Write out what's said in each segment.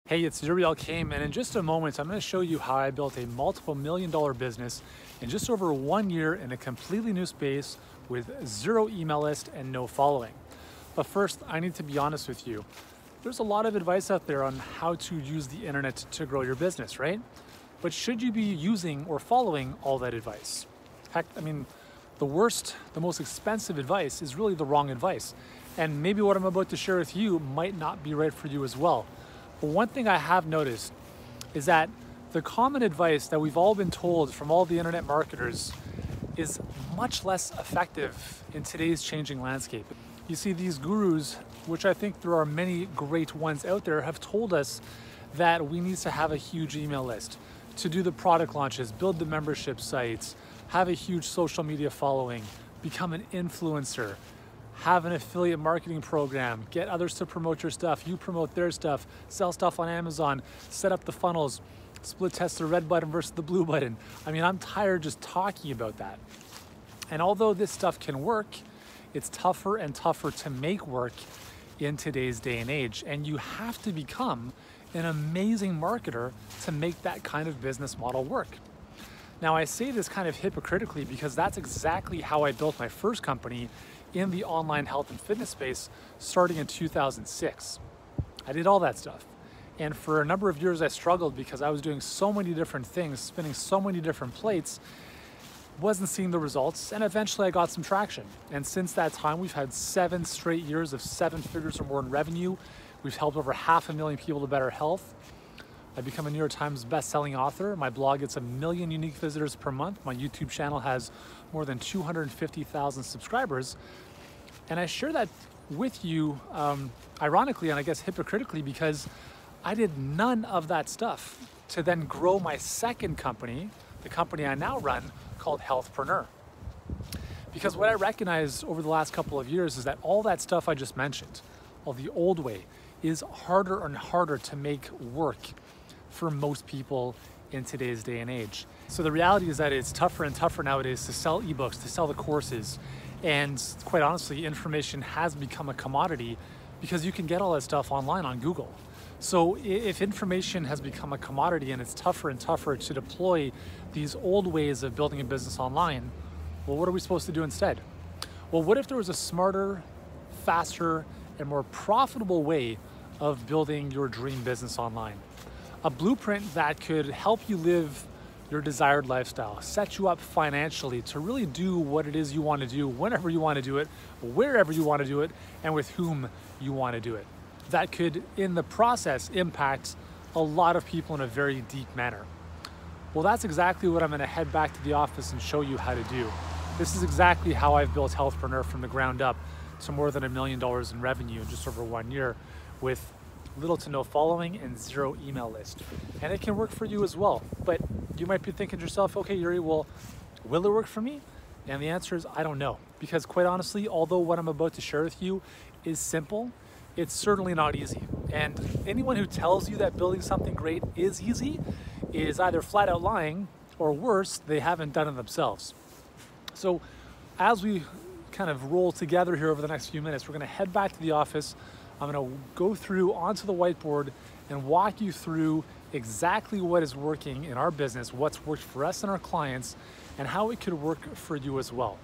Hey, it's Yuri Elkaim, and in just a moment, I'm going to show you how I built a multiple million-dollar business in just over 1 year in a completely new space with zero email list and no following. But first, I need to be honest with you. There's a lot of advice out there on how to use the internet to grow your business, right? But should you be using or following all that advice? Heck, the most expensive advice is really the wrong advice. And maybe what I'm about to share with you might not be right for you as well. But one thing I have noticed is that the common advice that we've all been told from all the internet marketers is much less effective in today's changing landscape. You see, these gurus, which I think there are many great ones out there, have told us that we need to have a huge email list to do the product launches, build the membership sites, have a huge social media following, become an influencer, have an affiliate marketing program, get others to promote your stuff, you promote their stuff, sell stuff on Amazon, set up the funnels, split test the red button versus the blue button. I'm tired just talking about that. And although this stuff can work, it's tougher and tougher to make work in today's day and age. And you have to become an amazing marketer to make that kind of business model work. Now, I say this kind of hypocritically because that's exactly how I built my first company in the online health and fitness space starting in 2006. I did all that stuff. And for a number of years I struggled because I was doing so many different things, spinning so many different plates, wasn't seeing the results, and eventually I got some traction. And since that time, we've had 7 straight years of 7 figures or more in revenue. We've helped over 500,000 people to better health. I've become a New York Times best-selling author. My blog gets 1 million unique visitors per month. My YouTube channel has more than 250,000 subscribers. And I share that with you, ironically, and I guess hypocritically, because I did none of that stuff to then grow my second company, the company I now run, called Healthpreneur. Because what I recognize over the last couple of years is that all that stuff I just mentioned, all the old way, is harder and harder to make work for most people in today's day and age. So the reality is that it's tougher and tougher nowadays to sell ebooks, to sell the courses, and quite honestly, information has become a commodity because you can get all that stuff online on Google. So if information has become a commodity and it's tougher and tougher to deploy these old ways of building a business online, well, what are we supposed to do instead? Well, what if there was a smarter, faster, and more profitable way of building your dream business online? A blueprint that could help you live your desired lifestyle, set you up financially to really do what it is you want to do, whenever you want to do it, wherever you want to do it, and with whom you want to do it. That could, in the process, impact a lot of people in a very deep manner. Well, that's exactly what I'm going to head back to the office and show you how to do. This is exactly how I've built Healthpreneur from the ground up to more than $1 million in revenue in just over 1 year with little to no following and zero email list. And it can work for you as well. But you might be thinking to yourself, okay, Yuri, well, will it work for me? And the answer is, I don't know. Because quite honestly, although what I'm about to share with you is simple, it's certainly not easy. And anyone who tells you that building something great is easy is either flat out lying, or worse, they haven't done it themselves. So as we kind of roll together here over the next few minutes, we're gonna head back to the office. I'm gonna go through onto the whiteboard and walk you through exactly what is working in our business, what's worked for us and our clients, and how it could work for you as well.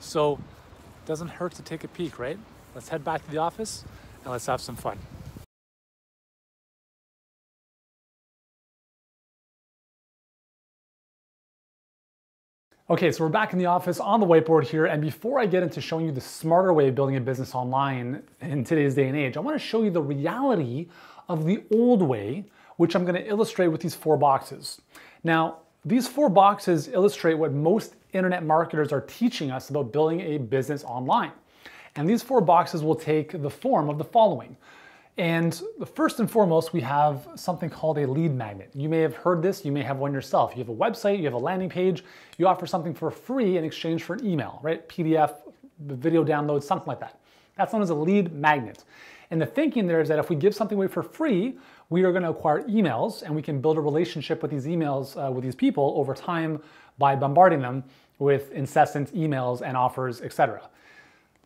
So it doesn't hurt to take a peek, right? Let's head back to the office and let's have some fun. Okay, so we're back in the office on the whiteboard here, and before I get into showing you the smarter way of building a business online in today's day and age, I want to show you the reality of the old way, which I'm going to illustrate with these 4 boxes. Now, these 4 boxes illustrate what most internet marketers are teaching us about building a business online. And these 4 boxes will take the form of the following. And first and foremost, we have something called a lead magnet. You may have heard this, you may have one yourself. You have a website, you have a landing page, you offer something for free in exchange for an email, right? PDF, video download, something like that. That's known as a lead magnet. And the thinking there is that if we give something away for free, we are going to acquire emails, and we can build a relationship with these emails, with these people over time by bombarding them with incessant emails and offers, etc.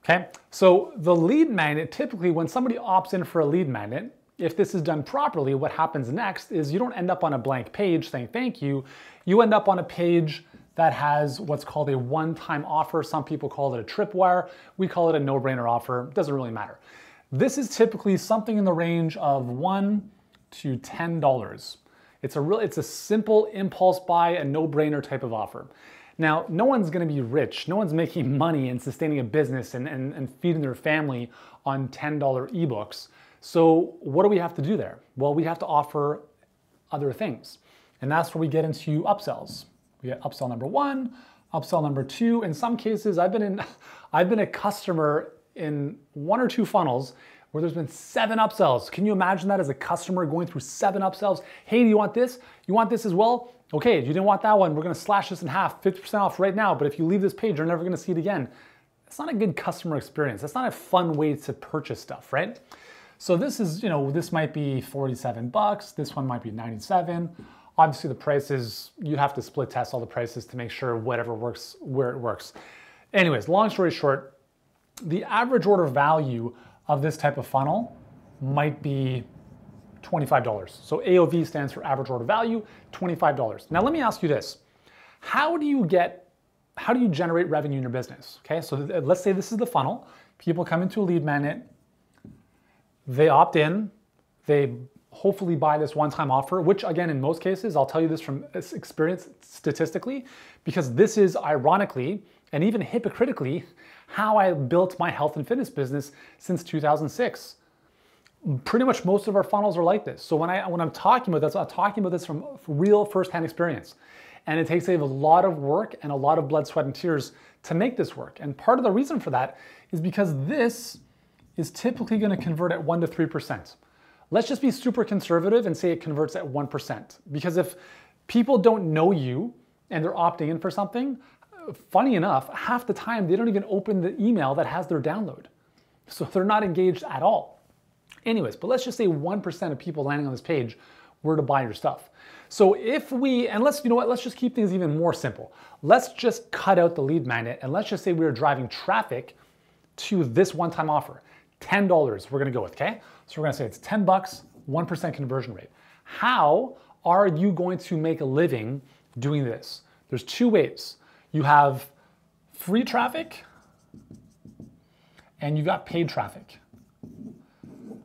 Okay, so the lead magnet, typically when somebody opts in for a lead magnet, if this is done properly, what happens next is you don't end up on a blank page saying thank you. You end up on a page that has what's called a one-time offer. Some people call it a tripwire. We call it a no-brainer offer. It doesn't really matter. This is typically something in the range of $1 to $10. It's a simple impulse buy, a no-brainer type of offer. Now, no one's gonna be rich. No one's making money and sustaining a business and feeding their family on $10 ebooks. So what do we have to do there? Well, we have to offer other things. And that's where we get into upsells. We get upsell number 1, upsell number 2. In some cases, I've been a customer in 1 or 2 funnels where there's been 7 upsells. Can you imagine that as a customer going through 7 upsells? Hey, do you want this? You want this as well? Okay, you didn't want that one. We're gonna slash this in half, 50% off right now. But if you leave this page, you're never gonna see it again. That's not a good customer experience. That's not a fun way to purchase stuff, right? So this is, this might be 47 bucks. This one might be 97. Obviously the prices, you have to split test all the prices to make sure whatever works where it works. Anyways, long story short, the average order value of this type of funnel might be $25. So AOV stands for average order value, $25. Now let me ask you this. How do you generate revenue in your business? Okay, so let's say this is the funnel. People come into a lead magnet, they opt in, they hopefully buy this one-time offer, which again, in most cases, I'll tell you this from experience statistically, because this is ironically, and even hypocritically, how I built my health and fitness business since 2006. Pretty much most of our funnels are like this. So when I'm talking about this, I'm talking about this from real firsthand experience. And it takes a lot of work and a lot of blood, sweat, and tears to make this work. And part of the reason for that is because this is typically gonna convert at 1 to 3%. Let's just be super conservative and say it converts at 1%. Because if people don't know you and they're opting in for something, funny enough, half the time they don't even open the email that has their download. So they're not engaged at all. Anyways, but let's just say 1% of people landing on this page were to buy your stuff. So if we, and let's just keep things even more simple. Let's just cut out the lead magnet and let's just say we are driving traffic to this one-time offer. $10 we're gonna go with, okay? So we're gonna say it's 10 bucks, 1% conversion rate. How are you going to make a living doing this? There's 2 ways. You have free traffic and you've got paid traffic.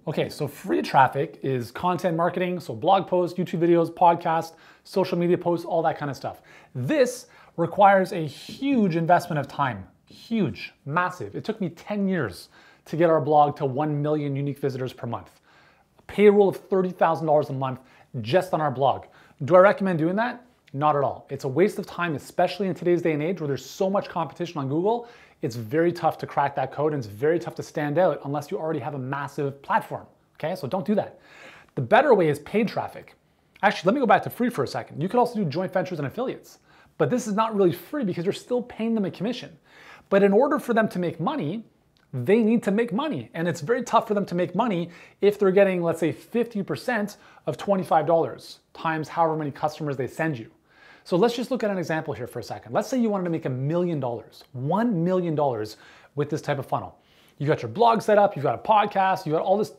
Okay, so free traffic is content marketing, so blog posts, YouTube videos, podcasts, social media posts, all that kind of stuff. This requires a huge investment of time, huge, massive. It took me 10 years to get our blog to 1 million unique visitors per month. A payroll of $30,000 a month just on our blog. Do I recommend doing that? Not at all. It's a waste of time, especially in today's day and age where there's so much competition on Google. It's very tough to crack that code and it's very tough to stand out unless you already have a massive platform, okay? So don't do that. The better way is paid traffic. Actually, let me go back to free for a second. You could also do joint ventures and affiliates, but this is not really free because you're still paying them a commission. But in order for them to make money, they need to make money. And it's very tough for them to make money if they're getting, let's say, 50% of $25 times however many customers they send you. So let's just look at an example here for a second. Let's say you wanted to make $1 million, $1 million with this type of funnel. You got your blog set up, you've got a podcast, you got all this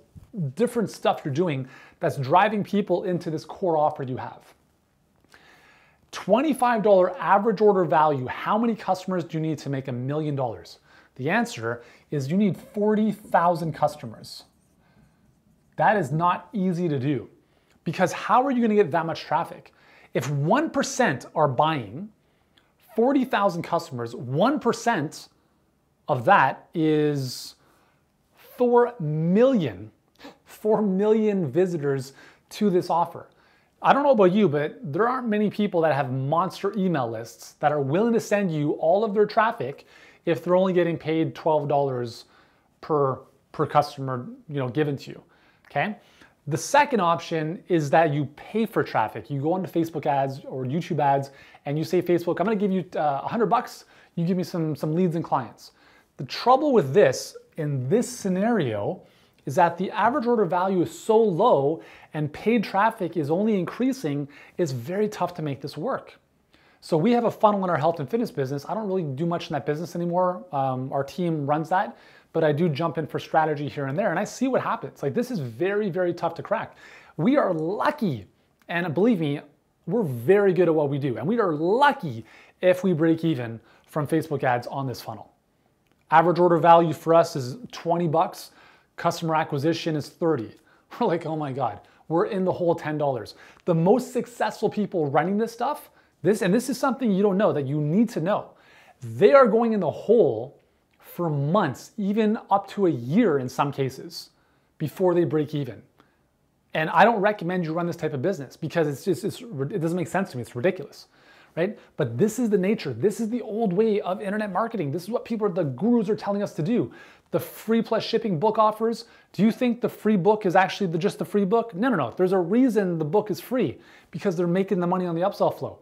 different stuff you're doing that's driving people into this core offer you have. $25 average order value, how many customers do you need to make $1 million? The answer is you need 40,000 customers. That is not easy to do because how are you gonna get that much traffic? If 1% are buying 40,000 customers, 1% of that is 4 million visitors to this offer. I don't know about you, but there aren't many people that have monster email lists that are willing to send you all of their traffic if they're only getting paid $12 per customer, given to you, okay? The second option is that you pay for traffic. You go onto Facebook ads or YouTube ads and you say, Facebook, I'm gonna give you $100, you give me some leads and clients. The trouble with this, in this scenario, is that the average order value is so low and paid traffic is only increasing, it's very tough to make this work. So we have a funnel in our health and fitness business. I don't really do much in that business anymore. Our team runs that. but I do jump in for strategy here and there, and I see what happens. Like, this is very, very tough to crack. We are lucky, and believe me, we're very good at what we do, and we are lucky if we break even from Facebook ads on this funnel. Average order value for us is 20 bucks. Customer acquisition is 30. We're like, oh my God, we're in the whole $10. The most successful people running this stuff, this is something you don't know that you need to know. They are going in the hole for months, even up to a year in some cases, before they break even. And I don't recommend you run this type of business because it doesn't make sense to me. It's ridiculous, right? But this is the nature. This is the old way of internet marketing. This is what the gurus are telling us to do. The free plus shipping book offers. Do you think the free book is actually just the free book? No, no, no. There's a reason the book is free, because they're making the money on the upsell flow.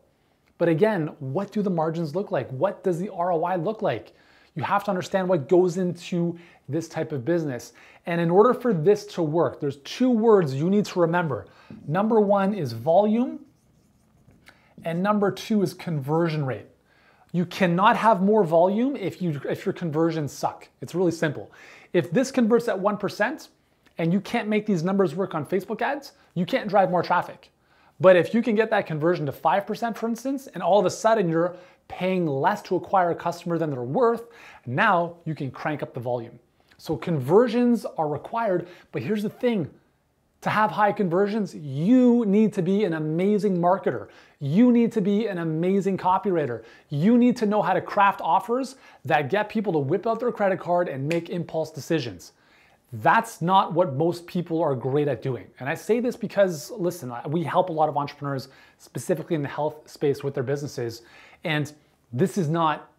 But again, what do the margins look like? What does the ROI look like? You have to understand what goes into this type of business. And in order for this to work, there's two words you need to remember. Number one is volume, and number two is conversion rate. You cannot have more volume if your conversions suck. It's really simple. If this converts at 1% and you can't make these numbers work on Facebook ads, you can't drive more traffic. But if you can get that conversion to 5%, for instance, and all of a sudden you're paying less to acquire a customer than they're worth, now you can crank up the volume. So conversions are required, but here's the thing. To have high conversions, you need to be an amazing marketer. You need to be an amazing copywriter. You need to know how to craft offers that get people to whip out their credit card and make impulse decisions. That's not what most people are great at doing. And I say this because, listen, we help a lot of entrepreneurs, specifically in the health space, with their businesses. And this is not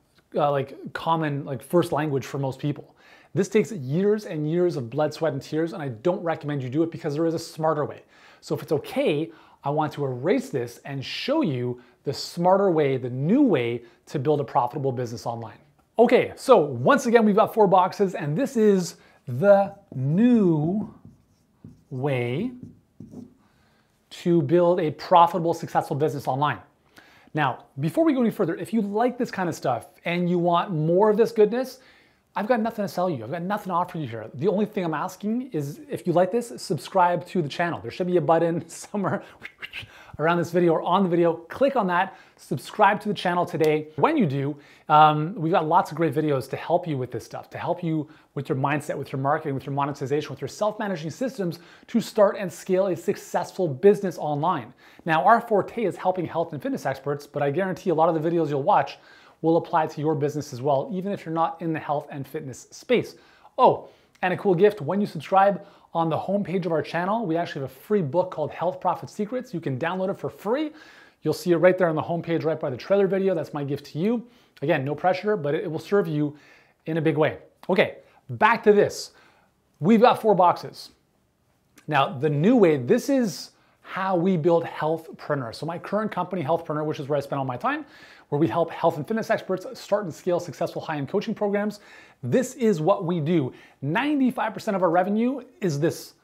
common first language for most people. This takes years and years of blood, sweat, and tears, and I don't recommend you do it because there is a smarter way. So if it's okay, I want to erase this and show you the smarter way, the new way to build a profitable business online. Okay, so once again, we've got 4 boxes, and this is the new way to build a profitable, successful business online. Now, before we go any further, if you like this kind of stuff and you want more of this goodness, I've got nothing to sell you. I've got nothing to offer you here. The only thing I'm asking is, if you like this, subscribe to the channel. There should be a button somewhere around this video or on the video. Click on that, subscribe to the channel today. When you do, we've got lots of great videos to help you with this stuff, to help you with your mindset, with your marketing, with your monetization, with your self-managing systems to start and scale a successful business online. Now, our forte is helping health and fitness experts, but I guarantee a lot of the videos you'll watch will apply to your business as well, even if you're not in the health and fitness space. Oh, and a cool gift, when you subscribe, on the homepage of our channel, we actually have a free book called Health Profit Secrets. You can download it for free. You'll see it right there on the homepage, right by the trailer video. That's my gift to you. Again, no pressure, but it will serve you in a big way. Okay, back to this. We've got 4 boxes. Now, the new way, this is how we build Healthpreneur. So my current company, Healthpreneur, which is where I spend all my time, where we help health and fitness experts start and scale successful high-end coaching programs. This is what we do. 95% of our revenue is this.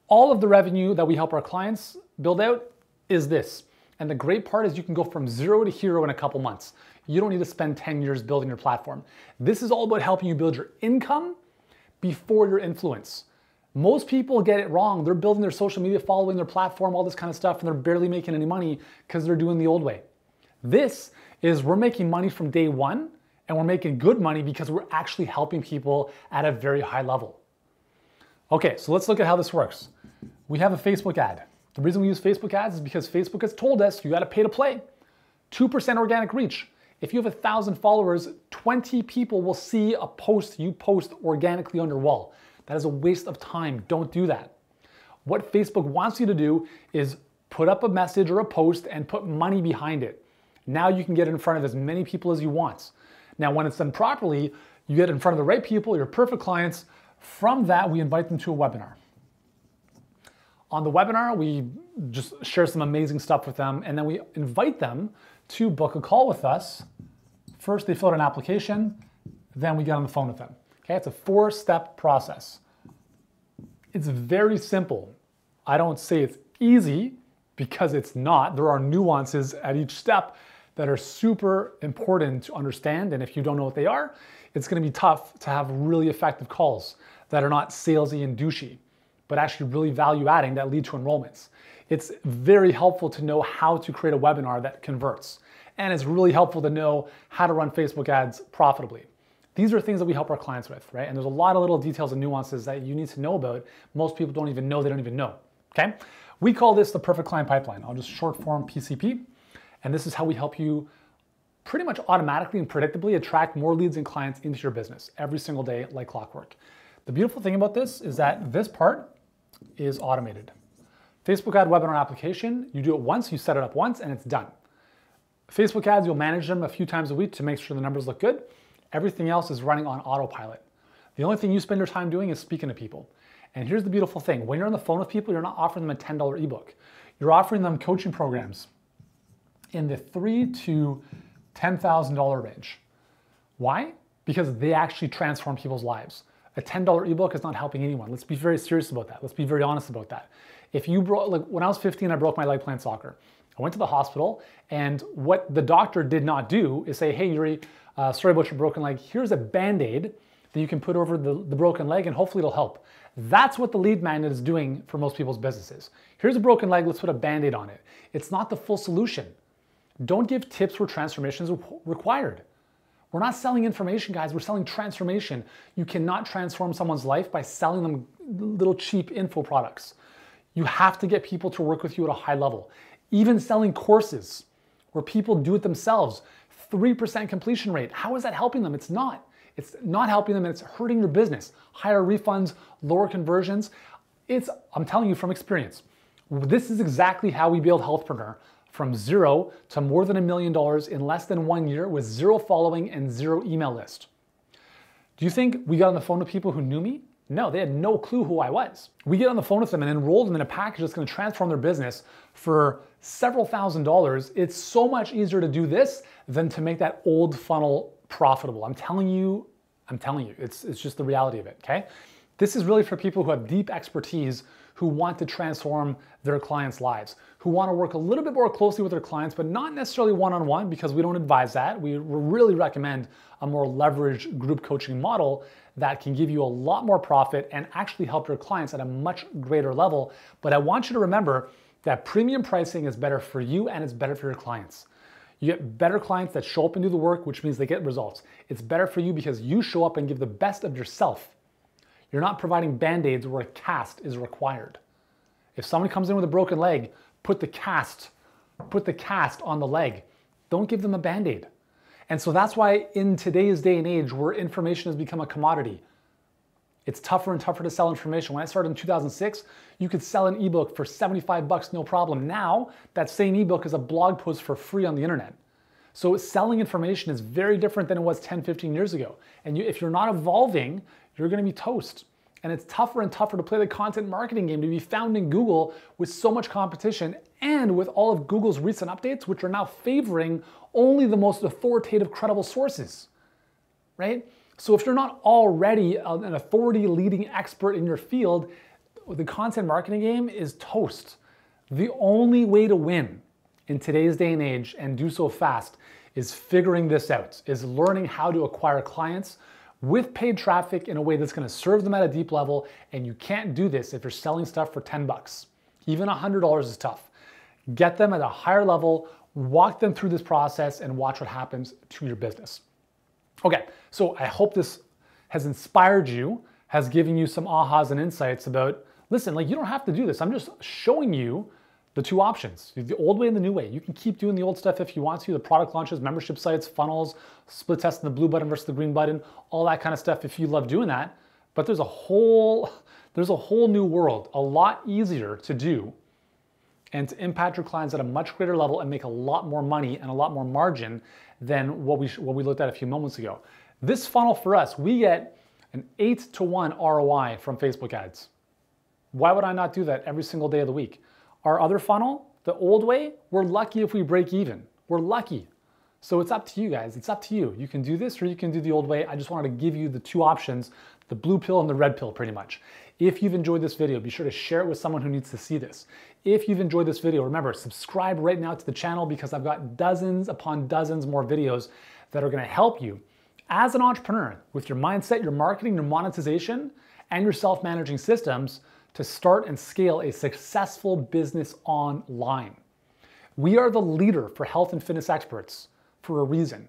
All of the revenue that we help our clients build out is this. And the great part is you can go from 0 to hero in a couple months. You don't need to spend 10 years building your platform. This is all about helping you build your income before your influence. Most people get it wrong. They're building their social media following, their platform, all this kind of stuff, and they're barely making any money because they're doing the old way. This is, we're making money from day one, and we're making good money because we're actually helping people at a very high level. Okay, so let's look at how this works. We have a Facebook ad. The reason we use Facebook ads is because Facebook has told us you got to pay to play. 2% organic reach. If you have 1,000 followers, 20 people will see a post you post organically on your wall. That is a waste of time. Don't do that. What Facebook wants you to do is put up a message or a post and put money behind it. Now you can get in front of as many people as you want. Now, when it's done properly, you get in front of the right people, your perfect clients. From that, we invite them to a webinar. On the webinar, we just share some amazing stuff with them, and then we invite them to book a call with us. First, they fill out an application, then we get on the phone with them. Okay, it's a 4-step process. It's very simple. I don't say it's easy because it's not. There are nuances at each step that are super important to understand, and if you don't know what they are, it's going to be tough to have really effective calls that are not salesy and douchey, but actually really value adding that lead to enrollments. It's very helpful to know how to create a webinar that converts. And it's really helpful to know how to run Facebook ads profitably. These are things that we help our clients with, right? And there's a lot of little details and nuances that you need to know about. Most people don't even know they don't even know, okay? We call this the perfect client pipeline. I'll just short form PCP. And this is how we help you pretty much automatically and predictably attract more leads and clients into your business every single day like clockwork. The beautiful thing about this is that this part is automated. Facebook ad webinar application, you do it once, you set it up once, and it's done. Facebook ads, you'll manage them a few times a week to make sure the numbers look good. Everything else is running on autopilot. The only thing you spend your time doing is speaking to people. And here's the beautiful thing. When you're on the phone with people, you're not offering them a $10 ebook. You're offering them coaching programs in the $3,000 to $10,000 range. Why? Because they actually transform people's lives. A $10 ebook is not helping anyone. Let's be very serious about that. Let's be very honest about that. If you broke, like when I was 15, I broke my leg playing soccer. I went to the hospital, and what the doctor did not do is say, hey, Yuri, sorry about your broken leg. Here's a Band-Aid that you can put over the broken leg, and hopefully it'll help. That's what the lead magnet is doing for most people's businesses. Here's a broken leg, let's put a Band-Aid on it. It's not the full solution. Don't give tips where transformation is required. We're not selling information, guys. We're selling transformation. You cannot transform someone's life by selling them little cheap info products. You have to get people to work with you at a high level. Even selling courses where people do it themselves, 3% completion rate. How is that helping them? It's not. It's not helping them, and it's hurting your business. Higher refunds, lower conversions. I'm telling you from experience. This is exactly how we build Healthpreneur from zero to more than $1 million in less than 1 year with 0 following and 0 email list. Do you think we got on the phone with people who knew me? No, they had no clue who I was. We get on the phone with them and enrolled them in a package that's going to transform their business for several $1,000s. It's so much easier to do this than to make that old funnel profitable. I'm telling you, it's just the reality of it, okay? This is really for people who have deep expertise, who want to transform their clients' lives, who want to work a little bit more closely with their clients, but not necessarily one-on-one, because we don't advise that. We really recommend a more leveraged group coaching model that can give you a lot more profit and actually help your clients at a much greater level. But I want you to remember that premium pricing is better for you and it's better for your clients. You get better clients that show up and do the work, which means they get results. It's better for you because you show up and give the best of yourself. You're not providing Band-Aids where a cast is required. If someone comes in with a broken leg, put the cast on the leg. Don't give them a Band-Aid. And so that's why in today's day and age where information has become a commodity, it's tougher and tougher to sell information. When I started in 2006, you could sell an ebook for $75, no problem. Now, that same ebook is a blog post for free on the internet. So selling information is very different than it was 10, 15 years ago. And if you're not evolving, you're gonna be toast. And it's tougher and tougher to play the content marketing game, to be found in Google with so much competition and with all of Google's recent updates, which are now favoring only the most authoritative, credible sources, right? So if you're not already an authority leading expert in your field, the content marketing game is toast. The only way to win in today's day and age and do so fast is figuring this out, is learning how to acquire clients with paid traffic in a way that's going to serve them at a deep level. And you can't do this if you're selling stuff for 10 bucks. Even $100 is tough. Get them at a higher level, walk them through this process, and watch what happens to your business. Okay, so I hope this has inspired you, has given you some ahas and insights about, listen, like you don't have to do this. I'm just showing you the two options, the old way and the new way. You can keep doing the old stuff if you want to, the product launches, membership sites, funnels, split testing the blue button versus the green button, all that kind of stuff if you love doing that. But there's a whole new world, a lot easier to do and to impact your clients at a much greater level and make a lot more money and a lot more margin than what we looked at a few moments ago. This funnel for us, we get an 8-to-1 ROI from Facebook ads. Why would I not do that every single day of the week? Our other funnel, the old way, we're lucky if we break even. We're lucky. So it's up to you guys. It's up to you. You can do this or you can do the old way. I just wanted to give you the two options, the blue pill and the red pill pretty much. If you've enjoyed this video, be sure to share it with someone who needs to see this. If you've enjoyed this video, remember, subscribe right now to the channel because I've got dozens upon dozens more videos that are going to help you as an entrepreneur with your mindset, your marketing, your monetization, and your self-managing systems to start and scale a successful business online. We are the leader for health and fitness experts for a reason,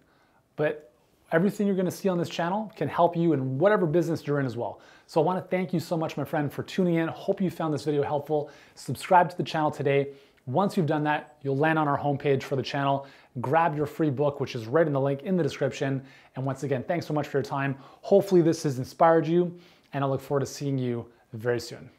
but everything you're gonna see on this channel can help you in whatever business you're in as well. So I wanna thank you so much, my friend, for tuning in. Hope you found this video helpful. Subscribe to the channel today. Once you've done that, you'll land on our homepage for the channel. Grab your free book, which is right in the link in the description. And once again, thanks so much for your time. Hopefully this has inspired you, and I look forward to seeing you very soon.